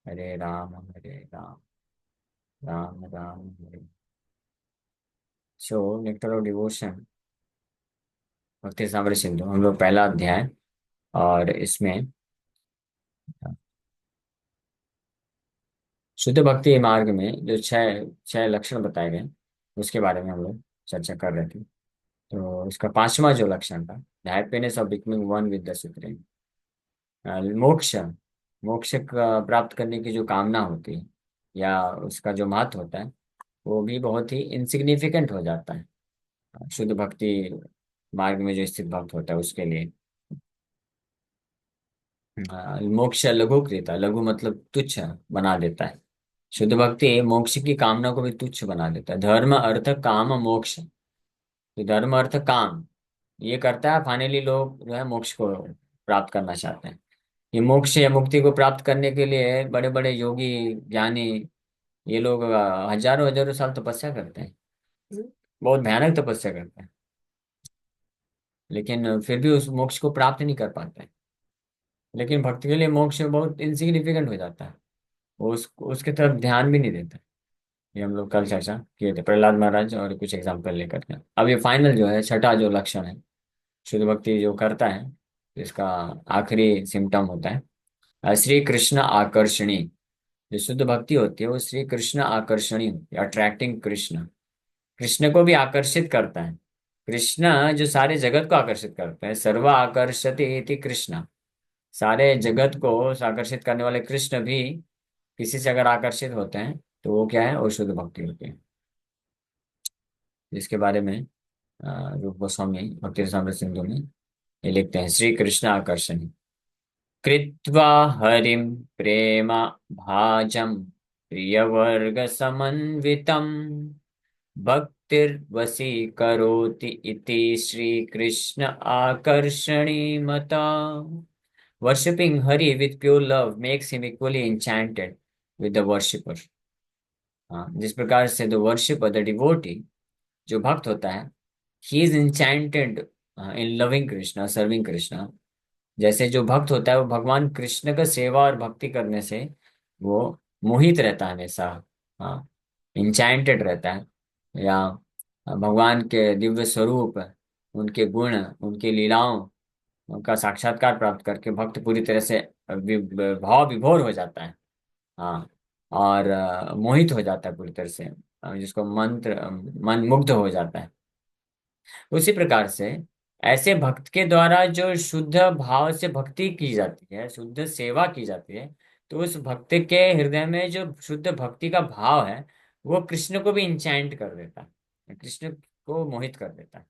Hare Ram Hare Ram Ram Ram Hare. So nectar of devotion भक्ति सामर सिंधु हम लोग पहला अध्याय। और इसमें शुद्ध भक्ति मार्ग में जो छह छह लक्षण बताए गए उसके बारे में हम लोग चर्चा कर रहे थे। तो इसका पांचवा जो लक्षण था, the happiness of becoming one with the supreme. मोक्ष मोक्ष का प्राप्त करने की जो कामना होती है या उसका जो महत्व होता है वो भी बहुत ही इनसिग्निफिकेंट हो जाता है शुद्ध भक्ति मार्ग में जो स्थित भक्त होता है उसके लिए। मोक्ष लघुकृत, लघु मतलब तुच्छ बना देता है। शुद्ध भक्ति मोक्ष की कामना को भी तुच्छ बना देता है। धर्म अर्थ काम मोक्ष, तो धर्म अर्थ काम ये करता है, फाइनली लोग जो है मोक्ष को प्राप्त करना चाहते हैं। ये मोक्ष या मुक्ति को प्राप्त करने के लिए बड़े बड़े योगी ज्ञानी ये लोग हजारों हजारों साल तपस्या करते हैं, बहुत भयानक तपस्या करते हैं, लेकिन फिर भी उस मोक्ष को प्राप्त नहीं कर पाते हैं। लेकिन भक्त के लिए मोक्ष बहुत इंसिग्निफिकेंट हो जाता है, वो उसके तरफ ध्यान भी नहीं देता। ये हम लोग कल चर्चा किए थे प्रहलाद महाराज और कुछ एग्जाम्पल लेकर के। अब ये फाइनल जो है छठा जो लक्षण है शुद्ध भक्ति जो करता है, इसका आखिरी सिम्टम होता है श्री कृष्ण आकर्षणी। जो शुद्ध भक्ति होती है वो श्री कृष्ण आकर्षणी होती है, अट्रैक्टिंग कृष्ण, कृष्ण को भी आकर्षित करता है। कृष्ण जो सारे जगत को आकर्षित करते हैं, सर्व आकर्षति इति कृष्ण, सारे जगत को आकर्षित करने वाले कृष्ण भी किसी से अगर आकर्षित होते हैं तो वो क्या है, वो शुद्ध भक्ति होती है। जिसके बारे में रूप गोस्वामी भक्ति रसामृत सिंधु में ये लिखते हैं, श्री कृष्ण आकर्षण कृत्वा हरिम प्रेम भाजम प्रियवर्ग समन्वितम भक्तिर्वशीकरोति इति श्री कृष्ण आकर्षणी मता। Worshipping Hari with pure love makes him equally enchanted with the worshipper। हाँ, जिस प्रकार से द वर्शिपर द डिवोटी जो भक्त होता है, he is enchanted in loving Krishna serving Krishna. जैसे जो भक्त होता है वो भगवान कृष्ण का सेवा और भक्ति करने से वो मोहित रहता है हमेशा। हाँ, इंचैंटेड रहता है, या भगवान के दिव्य स्वरूप, उनके गुण, उनकी लीलाओं उनका साक्षात्कार प्राप्त करके भक्त पूरी तरह से भाव विभोर हो जाता है। हाँ, और मोहित हो जाता है पूरी तरह से, जिसको मंत्र मन मुग्ध हो जाता है। उसी प्रकार से ऐसे भक्त के द्वारा जो शुद्ध भाव से भक्ति की जाती है, शुद्ध सेवा की जाती है, तो उस भक्त के हृदय में जो शुद्ध भक्ति का भाव है वो कृष्ण को भी इंचैंट कर देता है, कृष्ण को मोहित कर देता है।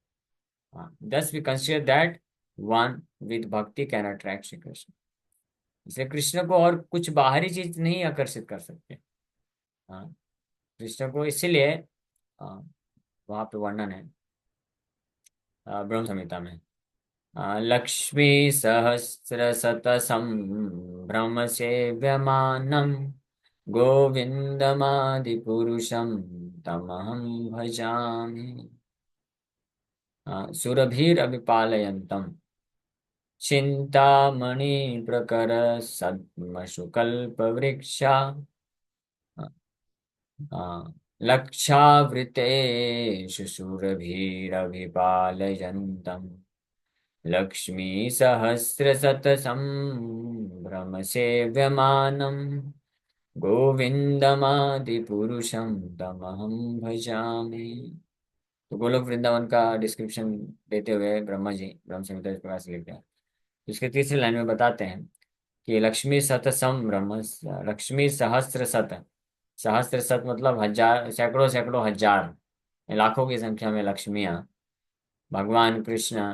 हाँ, thus we consider that one with bhakti can attract Shri Krishna. इसलिए कृष्ण को और कुछ बाहरी चीज नहीं आकर्षित कर सकते। हाँ, कृष्ण को इसीलिए वहां पे वर्णन है ब्रह्म संहिता में, लक्ष्मी सहस्र शत संभ्रम सेव्यमानम गोविंदमादिपुरुषम तमहं भजामि। सुरभिरभिपालयन्तम् चिंतामणि प्रकर सद्मशुकल्पवृक्षा लक्षावृतेषु सुरभिरभिपालयन्तम् लक्ष्मी सहस्रशतसम्भ्रमसेव्यमानम् गोविंदमादिपुरुषं तमहं भजामि। तो गोलोक वृंदावन का डिस्क्रिप्शन देते हुए ब्रह्मा जी ब्रह्म संहिता इस प्रकार से लिखते हैं। इसके तीसरी लाइन में बताते हैं कि लक्ष्मी शत संभ्रम, लक्ष्मी सहस्त्र शत, सहस्त्र शत मतलब हजार, सैकड़ों सैकड़ों हजार, लाखों की संख्या में लक्ष्मियां भगवान कृष्ण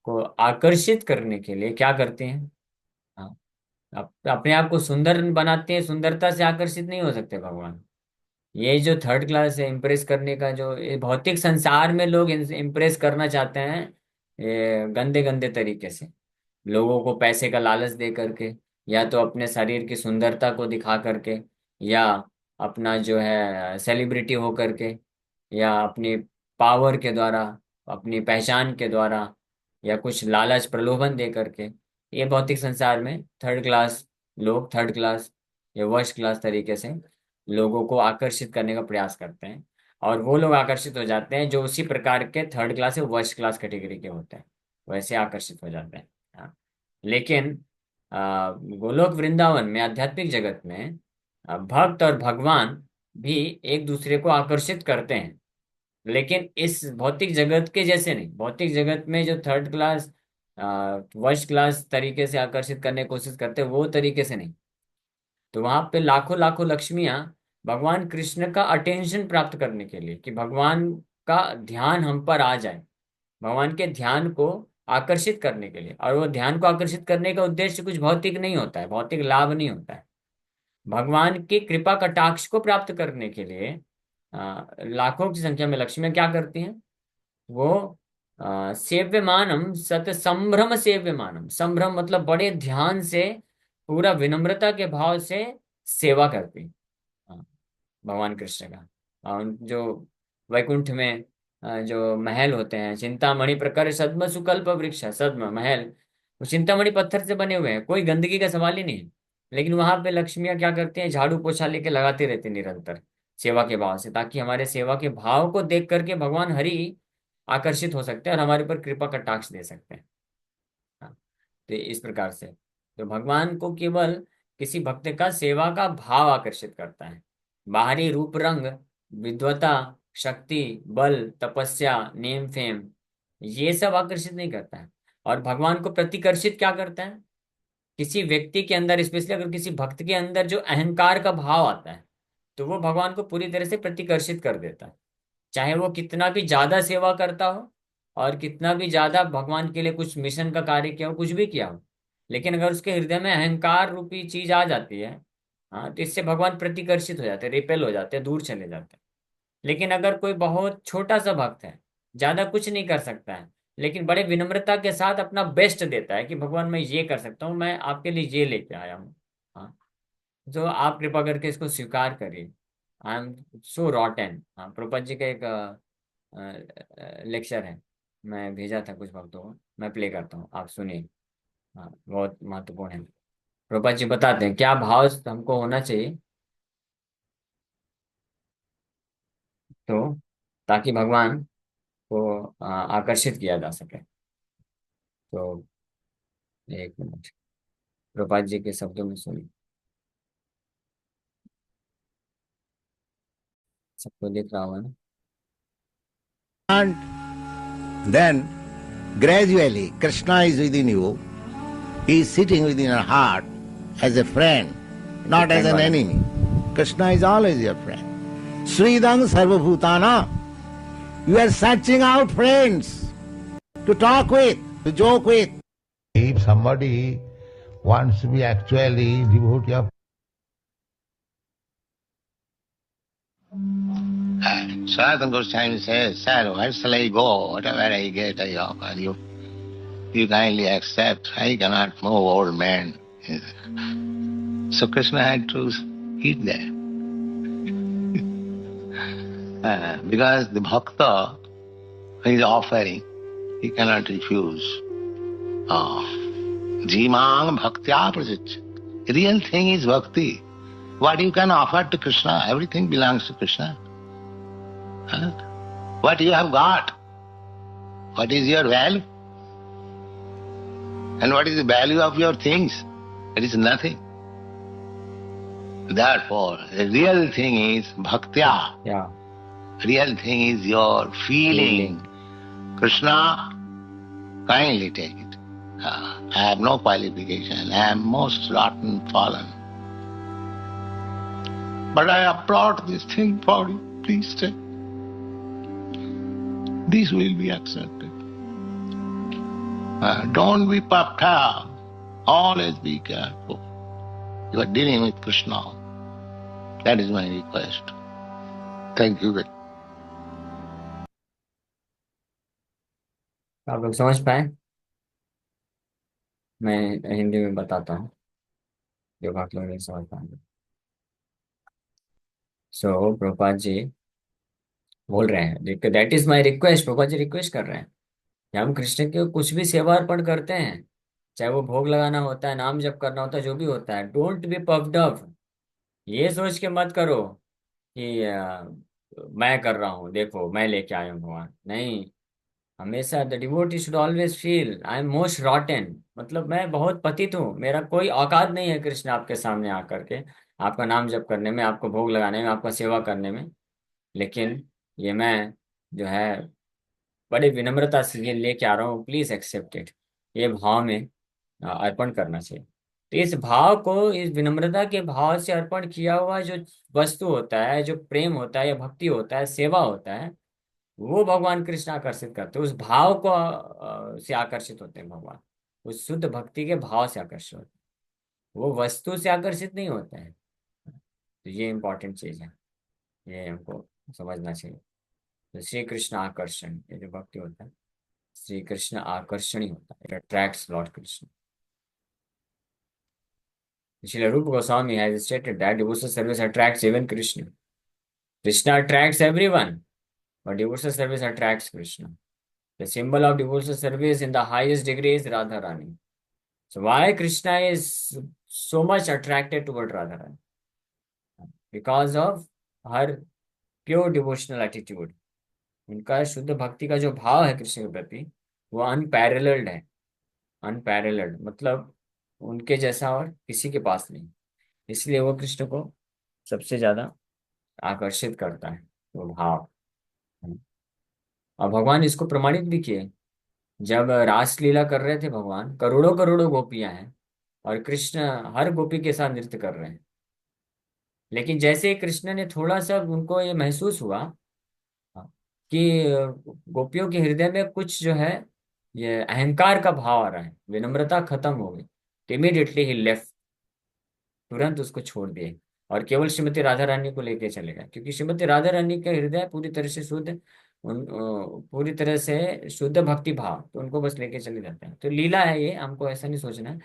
को आकर्षित करने के लिए क्या करती हैं। हाँ, अपने आप को सुंदर बनाते हैं, सुंदरता से आकर्षित नहीं हो सकते भगवान। ये जो थर्ड क्लास है इम्प्रेस करने का, जो ये भौतिक संसार में लोग इम्प्रेस करना चाहते हैं ये गंदे गंदे तरीके से, लोगों को पैसे का लालच दे करके, या तो अपने शरीर की सुंदरता को दिखा करके, या अपना जो है सेलिब्रिटी हो करके, या अपनी पावर के द्वारा, अपनी पहचान के द्वारा, या कुछ लालच प्रलोभन दे करके, ये भौतिक संसार में थर्ड क्लास लोग, थर्ड क्लास ये वर्स्ट क्लास तरीके से लोगों को आकर्षित करने का प्रयास करते हैं, और वो लोग आकर्षित हो जाते हैं जो उसी प्रकार के थर्ड क्लास या वर्स्ट क्लास कैटेगरी के होते हैं, वैसे आकर्षित हो जाते हैं। हाँ। लेकिन गोलोक वृंदावन में, आध्यात्मिक जगत में, भक्त और भगवान भी एक दूसरे को आकर्षित करते हैं, लेकिन इस भौतिक जगत के जैसे नहीं। भौतिक जगत में जो थर्ड क्लास, वर्स्ट क्लास तरीके से आकर्षित करने की कोशिश करते हैं, वो तरीके से नहीं। तो वहां पे लाखों लाखों लक्ष्मियां भगवान कृष्ण का अटेंशन प्राप्त करने के लिए, कि भगवान का ध्यान हम पर आ जाए, भगवान के ध्यान को आकर्षित करने के लिए। और वो ध्यान को आकर्षित करने का उद्देश्य कुछ भौतिक नहीं होता है, भौतिक लाभ नहीं होता है। भगवान की कृपा कटाक्ष को प्राप्त करने के लिए लाखों की संख्या में लक्ष्मियां क्या करती हैं? वो सेव्यमानम सत संभ्रम सेव्यमानम, संभ्रम मतलब बड़े ध्यान से, पूरा विनम्रता के भाव से सेवा करती। हाँ, भगवान कृष्ण का। जो वैकुंठ में जो महल होते हैं, चिंतामणि प्रकर सद्म सुकल्प वृक्ष, सद्म महल, वो चिंतामणि पत्थर से बने हुए हैं, कोई गंदगी का सवाल ही नहीं है। लेकिन वहां पे लक्ष्मियां क्या करती हैं? झाड़ू पोछा लेके लगाती रहती हैं निरंतर, सेवा के भाव से, ताकि हमारे सेवा के भाव को देख करके भगवान हरि आकर्षित हो सकते हैं और हमारे ऊपर कृपा कटाक्ष दे सकते हैं। हाँ, तो इस प्रकार से तो भगवान को केवल किसी भक्त का सेवा का भाव आकर्षित करता है। बाहरी रूप रंग, विद्वता, शक्ति, बल, तपस्या, नेम फेम, ये सब आकर्षित नहीं करता है। और भगवान को प्रतिकर्षित क्या करता है? किसी व्यक्ति के अंदर, स्पेशली अगर किसी भक्त के अंदर जो अहंकार का भाव आता है, तो वो भगवान को पूरी तरह से प्रतिकर्षित कर देता है। चाहे वो कितना भी ज्यादा सेवा करता हो, और कितना भी ज्यादा भगवान के लिए कुछ मिशन का कार्य किया हो, कुछ भी किया हो, लेकिन अगर उसके हृदय में अहंकार रूपी चीज आ जाती है, हाँ, तो इससे भगवान प्रतिकर्षित हो जाते हैं, रिपेल हो जाते हैं, दूर चले जाते हैं। लेकिन अगर कोई बहुत छोटा सा भक्त है, ज्यादा कुछ नहीं कर सकता है, लेकिन बड़े विनम्रता के साथ अपना बेस्ट देता है कि भगवान मैं ये कर सकता हूँ, मैं आपके लिए ये लेके आया हूँ, हाँ, जो आप कृपा करके इसको स्वीकार करिए। I am so रॉटन। हाँ, प्रभुपाद जी का एक लेक्चर है, मैं भेजा था कुछ भक्तों को, मैं प्ले करता हूँ, आप सुनिए। हाँ, बहुत महत्वपूर्ण है। प्रभुपाद जी बताते हैं क्या भाव हमको होना चाहिए, तो ताकि भगवान को आकर्षित किया जा सके। तो एक मिनट, प्रभुपाद जी के शब्दों में सुनिए। सबको दिख रहा होगा ना? And then gradually Krishna is within you. He is sitting within your heart as a friend, not as friend an वाला। enemy. Krishna is always your friend. Sridham Sarvabhutana. You are searching out friends to talk with, to joke with. If somebody wants to be actually devotee of Sanatana Goswami says, sir, where shall I go? Whatever I get, I offer you. You kindly accept. I cannot move, old man. So Krishna had to eat there. Because the bhakta is offering, he cannot refuse. Jimang bhaktya prajach. Real thing is bhakti. What you can offer to Krishna, everything belongs to Krishna. What you have got? What is your value? And what is the value of your things? It is nothing. Therefore, the real thing is bhaktya. Yeah. Real thing is your feeling. Krishna, kindly take it. I have no qualification. I am most rotten fallen. But I have brought this thing for you. Please take. This will be accepted. Don't be puffed up. Always be careful. You are dealing with Krishna. That is my request. Thank you. आप लोग समझ पाए? मैं हिंदी में बताता हूँ, जो आप लोग नहीं समझ पाएंगे। सो प्रभुपाद जी बोल रहे हैं, that is my request. Prabhupada ji request कर रहे हैं कि हम कृष्ण के कुछ भी सेवा अर्पण करते हैं, चाहे वो भोग लगाना होता है, नाम जप करना होता है, जो भी होता है, डोंट बी पफ्ड अप। ये सोच के मत करो कि मैं कर रहा हूँ, देखो मैं लेके आया हूँ भगवान, नहीं। हमेशा the devotee should always feel I am most रॉटन, मतलब मैं बहुत पतित हूँ, मेरा कोई औकात नहीं है कृष्ण आपके सामने आकर के आपका नाम जप करने में, आपको भोग लगाने में, आपका सेवा करने में। लेकिन ये मैं जो है बड़ी विनम्रता से ये लेके आ रहा हूँ, प्लीज एक्सेप्ट इट। ये भाव में अर्पण करना चाहिए। तो इस भाव को, इस विनम्रता के भाव से अर्पण किया हुआ जो वस्तु होता है, जो प्रेम होता है या भक्ति होता है, सेवा होता है, वो भगवान कृष्ण आकर्षित करते हैं। उस भाव को से आकर्षित होते हैं भगवान। उस शुद्ध भक्ति के भाव से आकर्षित होते हैं, वो वस्तु से आकर्षित नहीं होते हैं। तो ये इंपॉर्टेंट चीज है, ये हमको समझना चाहिए। तो श्री कृष्ण आकर्षण, ये जो भक्ति होता है, श्री कृष्ण आकर्षणी होता है, it attracts Lord Krishna. Srila Rupa Goswami has stated that devotional service attracts even Krishna. Krishna attracts everyone, but devotional service attracts Krishna. The symbol of devotional service in the highest degree is Radharani. So why Krishna is so much attracted toward Radharani? Because of her pure devotional attitude. उनका शुद्ध भक्ति का जो भाव है कृष्ण के प्रति, वो अनपैरेलल्ड है। अनपैरेलल्ड मतलब उनके जैसा और किसी के पास नहीं। इसलिए वो कृष्ण को सबसे ज्यादा आकर्षित करता है, वो भाव। और भगवान इसको प्रमाणित भी किए। जब रासलीला कर रहे थे भगवान, करोड़ों करोड़ों गोपियां हैं और कृष्ण हर गोपी के साथ नृत्य कर रहे हैं। लेकिन जैसे ही कृष्ण ने थोड़ा सा उनको ये महसूस हुआ कि गोपियों के हृदय में कुछ जो है, ये अहंकार का भाव आ रहा है, विनम्रता खत्म हो गई, तो इमीडिएटली ही लेफ्ट, तुरंत उसको छोड़ दिए और केवल श्रीमती राधा रानी को लेके चले गए। क्योंकि श्रीमती राधा रानी का हृदय पूरी तरह से शुद्ध, पूरी तरह से शुद्ध भक्ति भाव, तो उनको बस लेके चले जाते हैं। तो लीला है ये, हमको ऐसा नहीं सोचना है।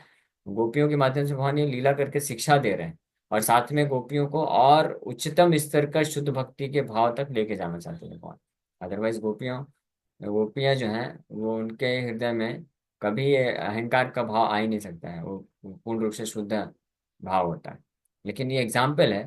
गोपियों के माध्यम से भगवान ये लीला करके शिक्षा दे रहे हैं और साथ में गोपियों को और उच्चतम स्तर का शुद्ध भक्ति के भाव तक लेके जाना चाहते हैं भगवान। अदरवाइज गोपियों गोपियां जो हैं, वो उनके हृदय में कभी ये अहंकार का भाव आ ही नहीं सकता है, वो पूर्ण रूप से शुद्ध भाव होता है। लेकिन ये एग्जाम्पल है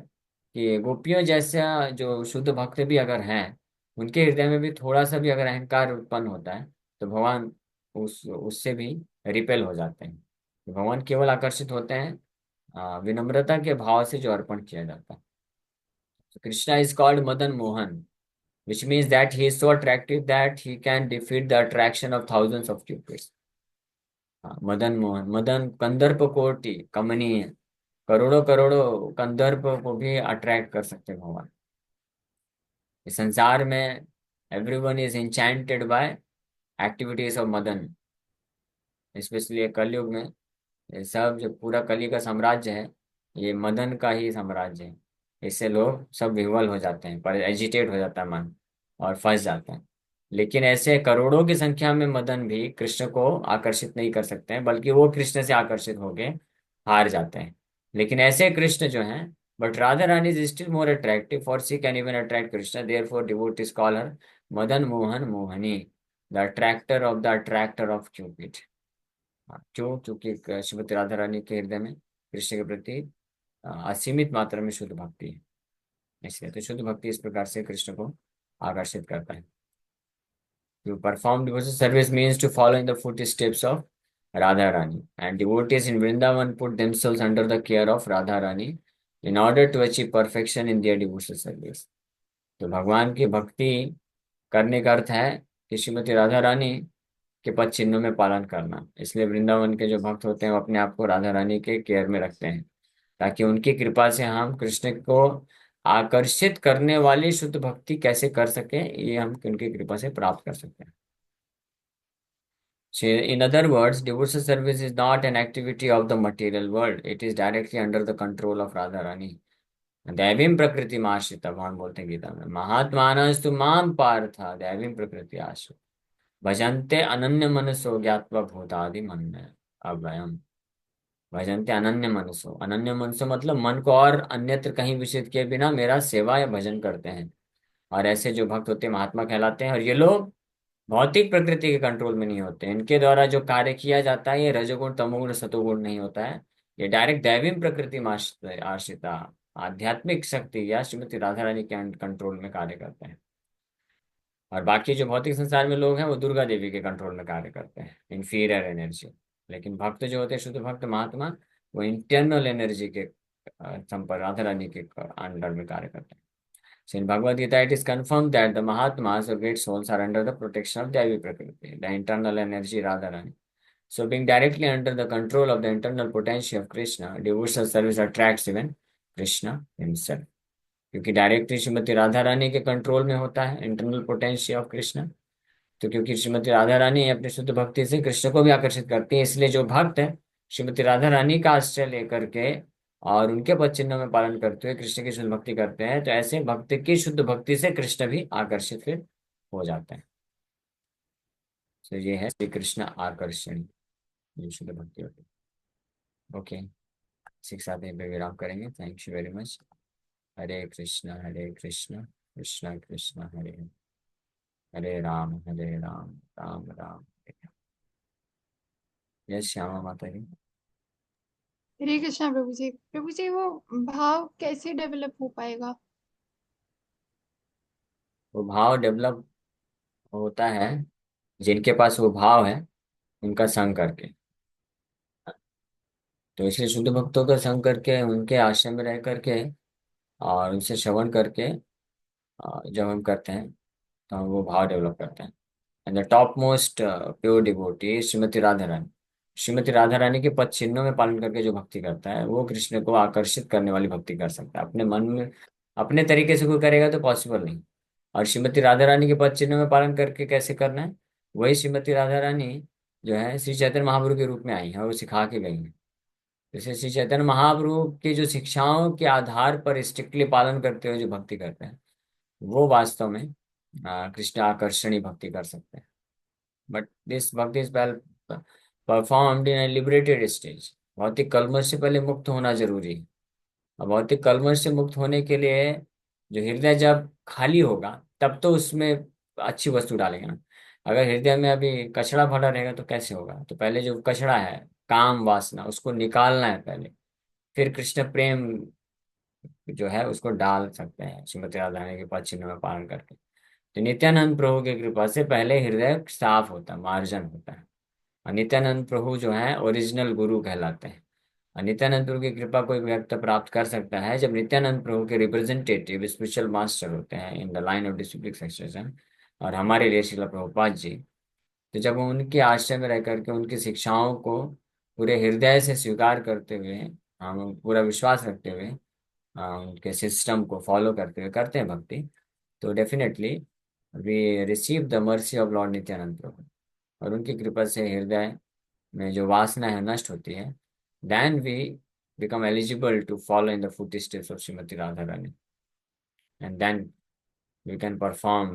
कि गोपियों जैसा जो शुद्ध भक्त भी अगर हैं, उनके हृदय में भी थोड़ा सा भी अगर अहंकार उत्पन्न होता है, तो भगवान उससे भी रिपेल हो जाते हैं। तो भगवान केवल आकर्षित होते हैं विनम्रता के भाव से जो अर्पण किया जाता है। So Krishna is called Madan Mohan, which means that he is so attractive that he can defeat the attraction of thousands of cupids. Madan Mohan, Madan कंदर्प कोटि कमनीय, करोड़ों करोड़ों कंदर्प को भी अट्रैक्ट कर सकते हैं भगवान। इस संसार में everyone is enchanted by activities of Madan. Specially Kaliyug में ये सब जो पूरा कली का साम्राज्य है, ये मदन का ही साम्राज्य है। इससे लोग सब विह्वल हो जाते हैं, पर एजिटेट हो जाता है मन और फंस जाते हैं। लेकिन ऐसे करोड़ों की संख्या में मदन भी कृष्ण को आकर्षित नहीं कर सकते हैं, बल्कि वो कृष्ण से आकर्षित होके हार जाते हैं। लेकिन ऐसे कृष्ण जो हैं, but Radha Rani is still more attractive, for she can even attract Krishna, therefore devotees call her Madan Mohan Mohini, the attractor of the attractor of Cupid. हाँ, क्यों? क्योंकि श्रीमती राधा रानी के हृदय में कृष्ण के प्रति असीमित मात्रा में शुद्ध भक्ति है। इसलिए तो शुद्ध भक्ति इस प्रकार से कृष्ण को आकर्षित करता है। To perform devotional service means to follow in the footsteps of Radha Rani, and devotees in Vrindavan put themselves under the care of Radha Rani in order to achieve perfection in their devotional service. तो भगवान की भक्ति करने का अर्थ है कि श्रीमती राधा रानी के पद चिन्हों में पालन करना। इसलिए वृंदावन के जो भक्त होते हैं, वो अपने आप को राधा रानी के केयर में रखते हैं, ताकि उनकी कृपा से हम कृष्ण को आकर्षित करने वाली शुद्ध भक्ति कैसे कर सकें, ये हम उनकी कृपा से प्राप्त कर सकते हैं। So in other words, devotional service is not an activity of the material world. It is directly under the control of Radha Rani. दैवीं प्रकृति आश्रिता, भगवान बोलते हैं गीता में, महात्मानस्तु माम पार्थ दैवीं प्रकृति आश्रित भजन्ते अनन्य मनसो ज्ञात्वा भूतादि मन अव्ययम। भजन्ते अनन्य मनसो, अनन्य मनसो मतलब मन को और अन्यत्र कहीं विचलित किए बिना मेरा सेवा या भजन करते हैं। और ऐसे जो भक्त होते हैं महात्मा कहलाते हैं। और ये लोग भौतिक प्रकृति के कंट्रोल में नहीं होते, इनके द्वारा जो कार्य किया जाता है ये रजोगुण तमोगुण सतोगुण नहीं होता है, ये डायरेक्ट दैवीं प्रकृति में आश्रिता आध्यात्मिक शक्ति या श्रीमती राधा रानी के कंट्रोल में कार्य करते हैं। और बाकी जो भौतिक संसार में लोग हैं वो दुर्गा देवी के कंट्रोल में कार्य करते हैं, इंफीरियर एनर्जी। लेकिन भक्त जो होते हैं, शुद्ध भक्त महात्मा, वो इंटरनल एनर्जी के संपर्क राधा रानी के अंडर में कार्य करते हैं। So in Bhagavad Gita, it is confirmed that the Mahatmas or great souls are under the protection of Devi Prakriti, the internal energy Radharani. So being directly under the control of the internal potency of Krishna, devotional service attracts even Krishna himself. क्योंकि directly Shrimati Radha Rani के control में होता है internal potential of Krishna, तो क्योंकि श्रीमती राधा रानी अपनी शुद्ध भक्ति से कृष्ण को भी आकर्षित करती है, इसलिए जो भक्त है श्रीमती राधा रानी का आश्रय लेकर के और उनके पद चिन्हों में पालन करते हुए कृष्ण की शुद्ध भक्ति करते हैं, तो ऐसे भक्त की शुद्ध भक्ति से कृष्ण भी आकर्षित फिर हो जाते हैं। तो ये है श्री कृष्ण आकर्षण, ये शुद्ध भक्ति होती है। ओके, शिक्षा दें पे विराम करेंगे। Thank you very much. Hare Krishna Krishna Krishna Hare Hare, Hare Ram Ram Ram Hare Hare. Yes Shyama माता जी। हरे कृष्णा प्रभु जी। प्रभु जी, वो भाव कैसे डेवलप हो पाएगा? वो भाव डेवलप होता है जिनके पास वो भाव है उनका संग करके। तो इसलिए शुद्ध भक्तों का संग करके, उनके आश्रम में रह करके और उनसे श्रवण करके जब हम करते हैं तो हम वो भाव डेवलप करते हैं। And the top most pure devotee Shrimati Radha Rani, Shrimati Radha Rani के पद चिन्हों में पालन करके जो भक्ति करता है वो कृष्ण को आकर्षित करने वाली भक्ति कर सकता है। अपने मन में अपने तरीके से कोई करेगा तो पॉसिबल नहीं। और श्रीमती राधा रानी के पद चिन्हों में पालन करके कैसे करना है, वही श्रीमती राधा रानी जो है श्री चैतन्य महाप्रभु के रूप में आई है और वो सिखा के गई है। जैसे श्री चैतन्य महाप्रभु की जो शिक्षाओं के आधार पर स्ट्रिक्टली पालन करते हुए जो भक्ति करते हैं, वो वास्तव में कृष्ण आकर्षणी भक्ति कर सकते हैं। बट दिस भक्ति is performed in A liberated stage. भौतिक कलमश से पहले मुक्त होना जरूरी है। और भौतिक कलमश से मुक्त होने के लिए जो हृदय जब खाली होगा तब तो उसमें अच्छी वस्तु डालेंगे ना। अगर हृदय में अभी कचरा भरा रहेगा तो कैसे होगा? तो पहले जो कचरा है काम वासना, उसको निकालना है पहले, फिर कृष्ण प्रेम जो है उसको डाल सकते हैं श्रीमती राधा रानी के पद चिन्ह में पालन करके। तो नित्यानंद प्रभु की कृपा से पहले हृदय साफ होता है, मार्जन होता है। और नित्यानंद प्रभु जो है ओरिजिनल गुरु कहलाते हैं। और नित्यानंद प्रभु की कृपा कोई व्यक्ति प्राप्त कर सकता है जब नित्यानंद प्रभु के रिप्रेजेंटेटिव स्पिरिचुअल मास्टर होते हैं in the line of discipline succession, और हमारे लिए श्रील प्रभुपाद जी। तो जब उनके आश्रय में रह करके उनकी शिक्षाओं को पूरे हृदय से स्वीकार करते हुए, हम पूरा विश्वास रखते हुए उनके सिस्टम को फॉलो करते हुए करते हैं भक्ति, तो definitely we receive the mercy of Lord Nityananda Prabhu. और उनकी कृपा से हृदय में जो वासना है नष्ट होती है। Then we become eligible to follow in the foot steps of Shrimati Radha Rani, and then we can perform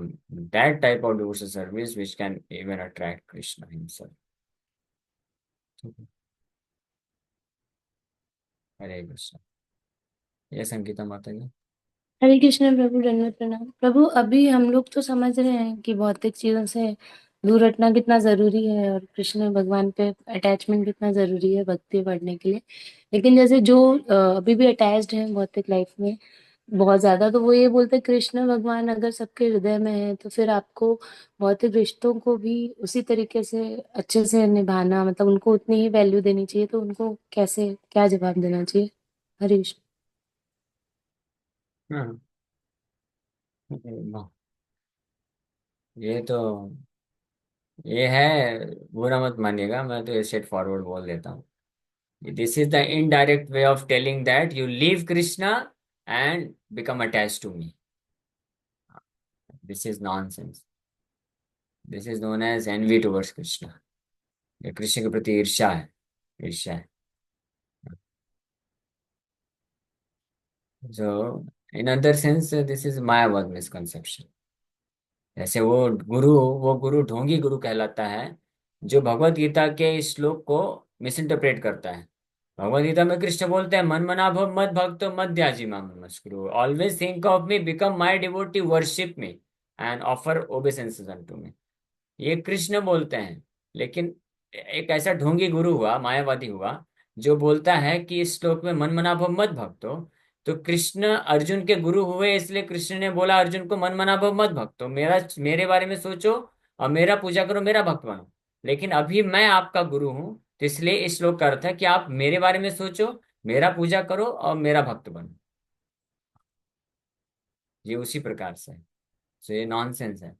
that type of devotional service which can even attract Krishna himself. हरे कृष्ण। ये संगीता माता जी। हरे कृष्ण प्रभु, दंडवत प्रणाम प्रभु। अभी हम लोग तो समझ रहे हैं कि भौतिक चीजों से दूर हटना कितना जरूरी है और कृष्ण भगवान पे अटैचमेंट कितना जरूरी है भक्ति बढ़ने के लिए। लेकिन जैसे जो अभी भी अटैच्ड हैं भौतिक लाइफ में बहुत ज्यादा, तो वो ये बोलते हैं कृष्ण भगवान अगर सबके हृदय में है तो फिर आपको भौतिक रिश्तों को भी उसी तरीके से अच्छे से निभाना, मतलब उनको उतनी ही वैल्यू देनी चाहिए। तो उनको कैसे क्या जवाब देना चाहिए? हरे कृष्ण। हाँ, वाह, ये तो ये है, बुरा मत मानिएगा, मैं तो ये स्ट्रेट फॉरवर्ड बोल देता हूँ। This is the indirect way of telling that you leave Krishna and become attach to me. This is nonsense. This is known as envy towards Krishna. ये कृष्ण के प्रति ईर्ष्या है, ईर्ष्या है। So, in other sense, this is Mayavad misconception. जैसे वो गुरु ढोंगी गुरु कहलाता है जो भगवत गीता के इस श्लोक को मिस इंटरप्रेट करता है। भगवत गीता में कृष्ण बोलते हैं मन मना भव मत भक्तो मत त्याजी माम नमस्कुरु, always think of me, become my devotee, worship me and offer obeisances unto me. ये कृष्ण बोलते हैं। लेकिन एक ऐसा ढोंगी गुरु हुआ, मायावादी हुआ, जो बोलता है कि इस श्लोक में मन मना भव मत भक्तो, तो कृष्ण अर्जुन के गुरु हुए, इसलिए कृष्ण ने बोला अर्जुन को, मन मना भव मत भक्तो, मेरे बारे में सोचो और मेरा पूजा करो, मेरा भक्त बनो। लेकिन अभी मैं आपका गुरु हूं, तो इसलिए इस श्लोक का अर्थ है कि आप मेरे बारे में सोचो, मेरा पूजा करो और मेरा भक्त बनो। ये उसी प्रकार से है। तो ये नॉनसेंस है।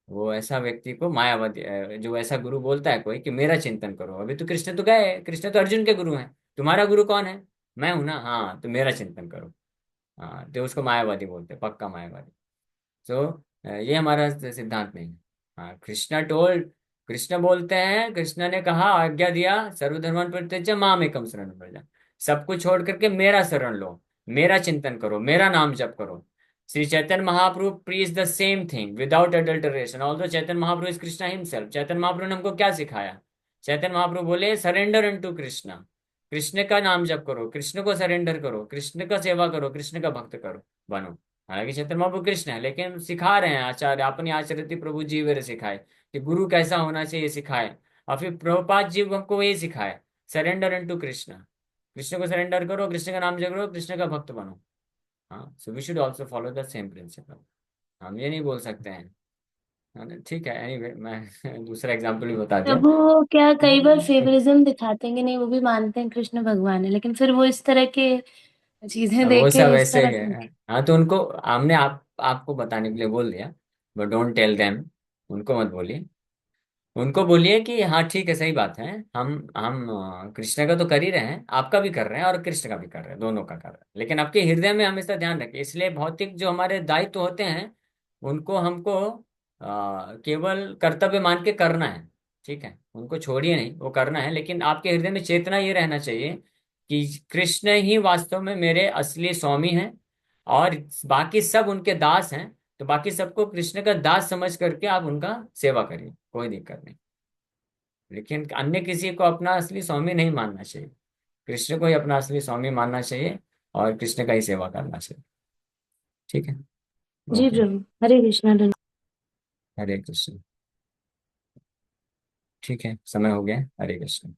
वो ऐसा व्यक्ति को मायावादी, जो ऐसा गुरु बोलता है कोई कि मेरा चिंतन करो, अभी तो कृष्ण तो गए, कृष्ण तो अर्जुन के गुरु हैं, तुम्हारा गुरु कौन है? मैं हूं ना, हाँ, तो मेरा चिंतन करो। हाँ, तो उसको मायावादी बोलते हैं, पक्का मायावादी। तो ये हमारा सिद्धांत नहीं है। हाँ, कृष्ण बोलते हैं, कृष्ण ने कहा, आज्ञा दिया, सर्वधर्मान् परित्यज्य माम एकम शरणं व्रज। सब कुछ छोड़ करके मेरा शरण लो, मेरा चिंतन करो, मेरा नाम जप करो। Shri Chaitanya Mahaprabhu preach the same thing without adulteration, although Chaitanya Mahaprabhu is Krishna himself. Chaitanya Mahaprabhu ने हमको क्या सिखाया? चैतन्य महाप्रभु बोले, सरेंडर इनटू कृष्णा, कृष्ण का नाम जप करो, कृष्ण को सरेंडर करो, कृष्ण का सेवा करो, कृष्ण का भक्त करो, बनो। हालांकि चैतन्य महाप्रभु कृष्ण है, लेकिन सिखा रहे हैं आचार्य, अपनी आचरति प्रभु जी वे सिखाए कि गुरु कैसा होना चाहिए, सिखाए। और फिर प्रभुपाद जी हमको ये सिखाए, सरेंडर इनटू कृष्णा, कृष्ण को सरेंडर करो, कृष्ण का नाम जप करो, कृष्ण का भक्त बनो। हाँ, so we should also follow the same principle. हम ये नहीं बोल सकते हैं। है ना? ठीक है, एनीवे मैं दूसरा एग्जाम्पल भी बता दिया। प्रभु क्या कई बार फेवरिज्म दिखाते हैं कि नहीं, वो भी मानते हैं कृष्ण भगवान है, लेकिन फिर वो इस तरह के चीजें वो देके सब इस ऐसे तरह है। से। हाँ, तो उनको हमने आपको बताने के लिए बोल दिया, बट डोंट टेल देम। उनको मत बोलिए। उनको बोलिए कि हाँ ठीक है, सही बात है, हम कृष्ण का तो कर ही रहे हैं, आपका भी कर रहे हैं और कृष्ण का भी कर रहे हैं, दोनों का कर रहे हैं, लेकिन आपके हृदय में हमेशा ध्यान रखें। इसलिए भौतिक जो हमारे दायित्व होते हैं, उनको हमको केवल कर्तव्य मान के करना है। ठीक है, उनको छोड़िए नहीं, वो करना है, लेकिन आपके हृदय में चेतना ये रहना चाहिए कि कृष्ण ही वास्तव में मेरे असली स्वामी हैं, और बाकी सब उनके दास हैं। तो बाकी सबको कृष्ण का दास समझ करके आप उनका सेवा करिए, कोई दिक्कत नहीं। लेकिन अन्य किसी को अपना असली स्वामी नहीं मानना चाहिए, कृष्ण को ही अपना असली स्वामी मानना चाहिए और कृष्ण का ही सेवा करना चाहिए। ठीक है। जी ओके। प्रभु, हरे कृष्णा। हरे कृष्ण। ठीक है, समय हो गया। हरे कृष्ण।